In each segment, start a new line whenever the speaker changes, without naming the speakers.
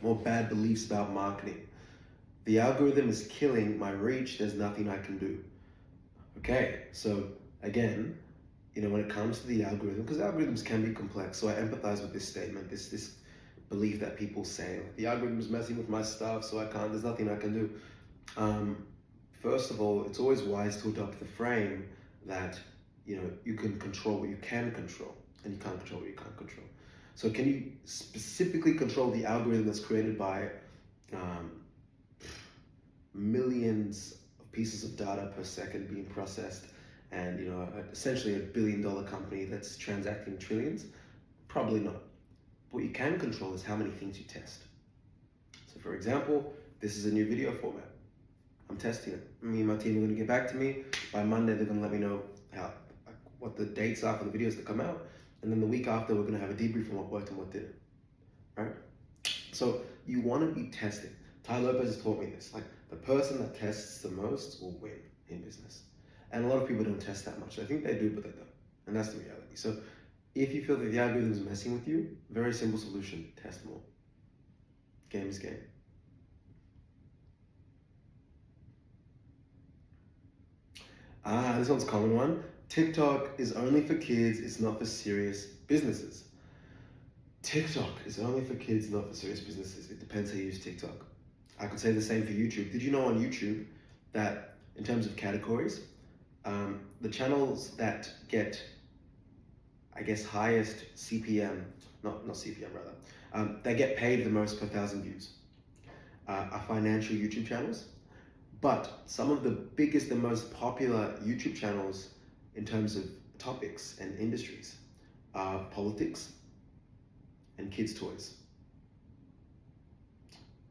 more bad beliefs about marketing. The algorithm is killing my reach. There's nothing I can do. Okay, so again, when it comes to the algorithm, because algorithms can be complex, so I empathize with this statement, this belief that people say, like, the algorithm is messing with my stuff, so there's nothing I can do. First of all, it's always wise to adopt the frame that, you can control what you can control, and you can't control what you can't control. So can you specifically control the algorithm that's created by millions of pieces of data per second being processed, and essentially $1 billion company that's transacting trillions? Probably not. What you can control is how many things you test. So for example, this is a new video format. I'm testing it. Me and my team are going to get back to me. By Monday, they're going to let me know what the dates are for the videos that come out. And then the week after, we're going to have a debrief on what worked and what didn't. Right? So you want to be testing. Ty Lopez has taught me this. Like, the person that tests the most will win in business. And a lot of people don't test that much. I think they do, but they don't. And that's the reality. So if you feel that the algorithm is messing with you, very simple solution: test more. Game is game. This one's a common one. TikTok is only for kids, it's not for serious businesses. TikTok is only for kids, not for serious businesses. It depends how you use TikTok. I could say the same for YouTube. Did you know on YouTube that in terms of categories, the channels that get, highest CPM, not CPM rather, they get paid the most per 1,000 views, are financial YouTube channels. But some of the biggest and most popular YouTube channels in terms of topics and industries are politics and kids' toys.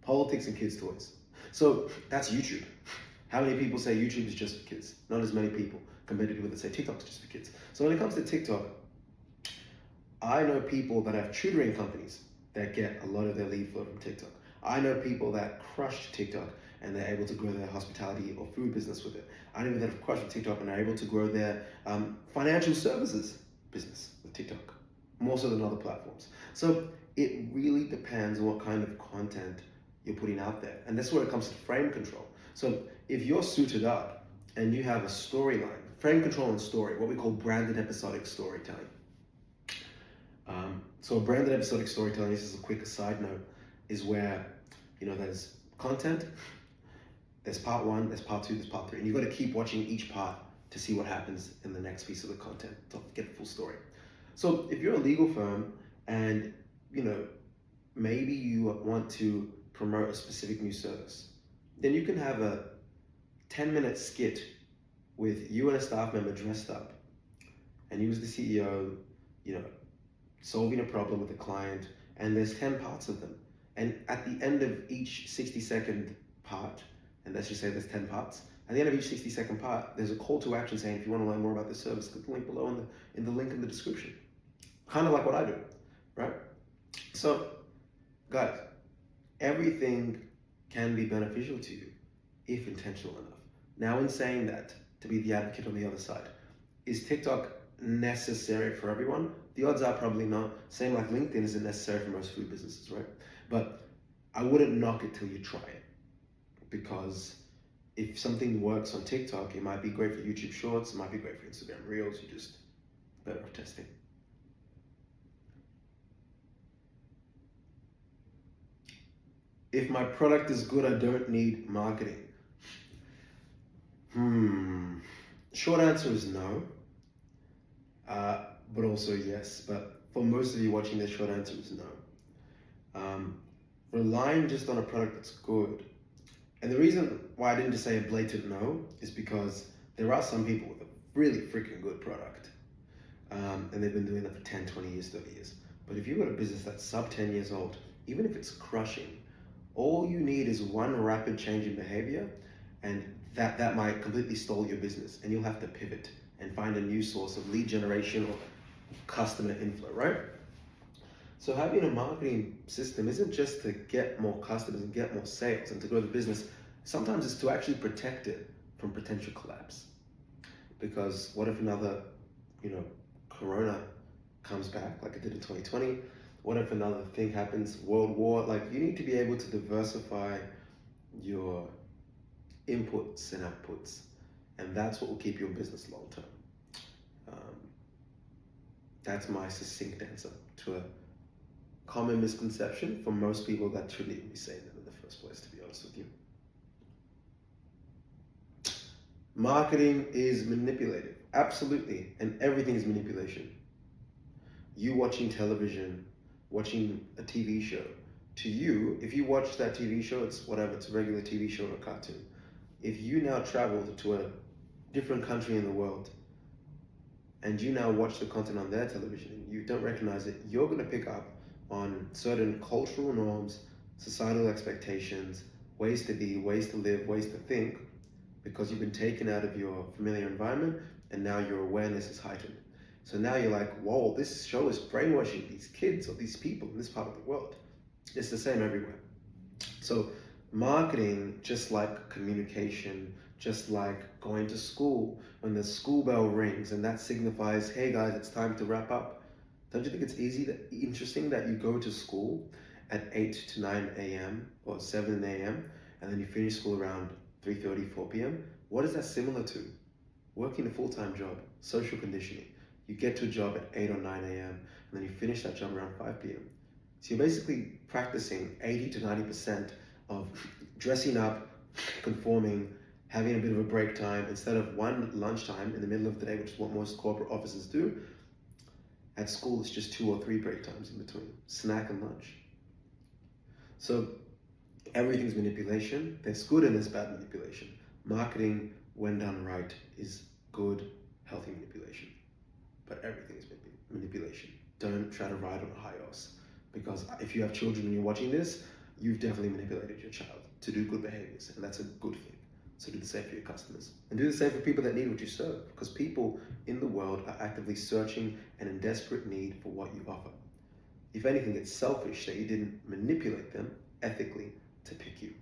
Politics and kids' toys. So that's YouTube. How many people say YouTube is just for kids? Not as many people compared to people that say TikTok is just for kids. So when it comes to TikTok, I know people that have tutoring companies that get a lot of their lead flow from TikTok. I know people that crushed TikTok and they're able to grow their hospitality or food business with it. I know people that have crushed TikTok and are able to grow their financial services business with TikTok, more so than other platforms. So it really depends on what kind of content you're putting out there. And that's where it comes to frame control. So if you're suited up and you have a storyline, frame control and story, what we call branded episodic storytelling. So branded episodic storytelling, this is a quick side note, is where, there's content, there's part one, there's part two, there's part three, and you've got to keep watching each part to see what happens in the next piece of the content to get the full story. So if you're a legal firm and, maybe you want to promote a specific new service, then you can have a 10-minute skit with you and a staff member dressed up, and you as the CEO, solving a problem with a client, and there's 10 parts of them. And at the end of each 60-second part, and let's just say there's 10 parts, at the end of each 60-second part, there's a call to action saying, if you want to learn more about this service, click the link below in the link in the description. Kind of like what I do, right? So, guys, everything can be beneficial to you if intentional enough. Now, in saying that, to be the advocate on the other side, is TikTok necessary for everyone? The odds are probably not. Same like LinkedIn isn't necessary for most food businesses, right? But I wouldn't knock it till you try it, because if something works on TikTok, it might be great for YouTube Shorts, it might be great for Instagram Reels. You just better off testing. If my product is good, I don't need marketing. Short answer is no, but also yes. But for most of you watching this, short answer is no. Relying just on a product that's good. And the reason why I didn't just say a blatant no is because there are some people with a really freaking good product, and they've been doing that for 10, 20 years, 30 years. But if you've got a business that's sub 10 years old, even if it's crushing, all you need is one rapid change in behavior, and that might completely stall your business, and you'll have to pivot and find a new source of lead generation or customer inflow, right? So having a marketing system isn't just to get more customers and get more sales and to grow the business. Sometimes it's to actually protect it from potential collapse. Because what if another, Corona comes back like it did in 2020? What if another thing happens, world war? Like, you need to be able to diversify your inputs and outputs, and that's what will keep your business long term. That's my succinct answer to a common misconception for most people that shouldn't even be saying that in the first place, to be honest with you. Marketing is manipulative, absolutely, and everything is manipulation. You watching television, watching a TV show, to you, if you watch that TV show, it's whatever, it's a regular TV show or a cartoon. If you now traveled to a different country in the world, and you now watch the content on their television and you don't recognize it, you're going to pick up on certain cultural norms, societal expectations, ways to be, ways to live, ways to think, because you've been taken out of your familiar environment and now your awareness is heightened. So now you're like, whoa, this show is brainwashing these kids or these people in this part of the world. It's the same everywhere. So marketing, just like communication, just like going to school, when the school bell rings and that signifies, hey guys, it's time to wrap up. Don't you think it's interesting that you go to school at 8 to 9 a.m. or 7 a.m. and then you finish school around 3:30, 4 p.m.? What is that similar to? Working a full-time job, social conditioning. You get to a job at 8 or 9 a.m. and then you finish that job around 5 p.m. So you're basically practicing 80 to 90% of dressing up, conforming, having a bit of a break time instead of one lunchtime in the middle of the day, which is what most corporate offices do. At school, it's just 2 or 3 break times in between, snack and lunch. So everything's manipulation. There's good and there's bad manipulation. Marketing, when done right, is good, healthy manipulation. But everything is manipulation. Don't try to ride on a high horse, because if you have children and you're watching this, you've definitely manipulated your child to do good behaviors, and that's a good thing. So do the same for your customers, and do the same for people that need what you serve, because people in the world are actively searching and in desperate need for what you offer. If anything, it's selfish that you didn't manipulate them ethically to pick you.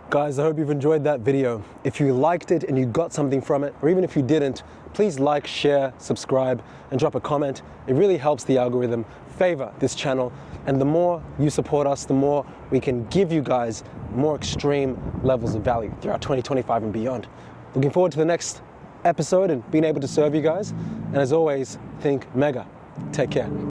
Guys, I hope you've enjoyed that video. If you liked it and you got something from it, or even if you didn't, please like, share, subscribe, and drop a comment. It really helps the algorithm favor this channel. And the more you support us, the more we can give you guys more extreme levels of value throughout 2025 and beyond. Looking forward to the next episode and being able to serve you guys. And as always, think mega. Take care.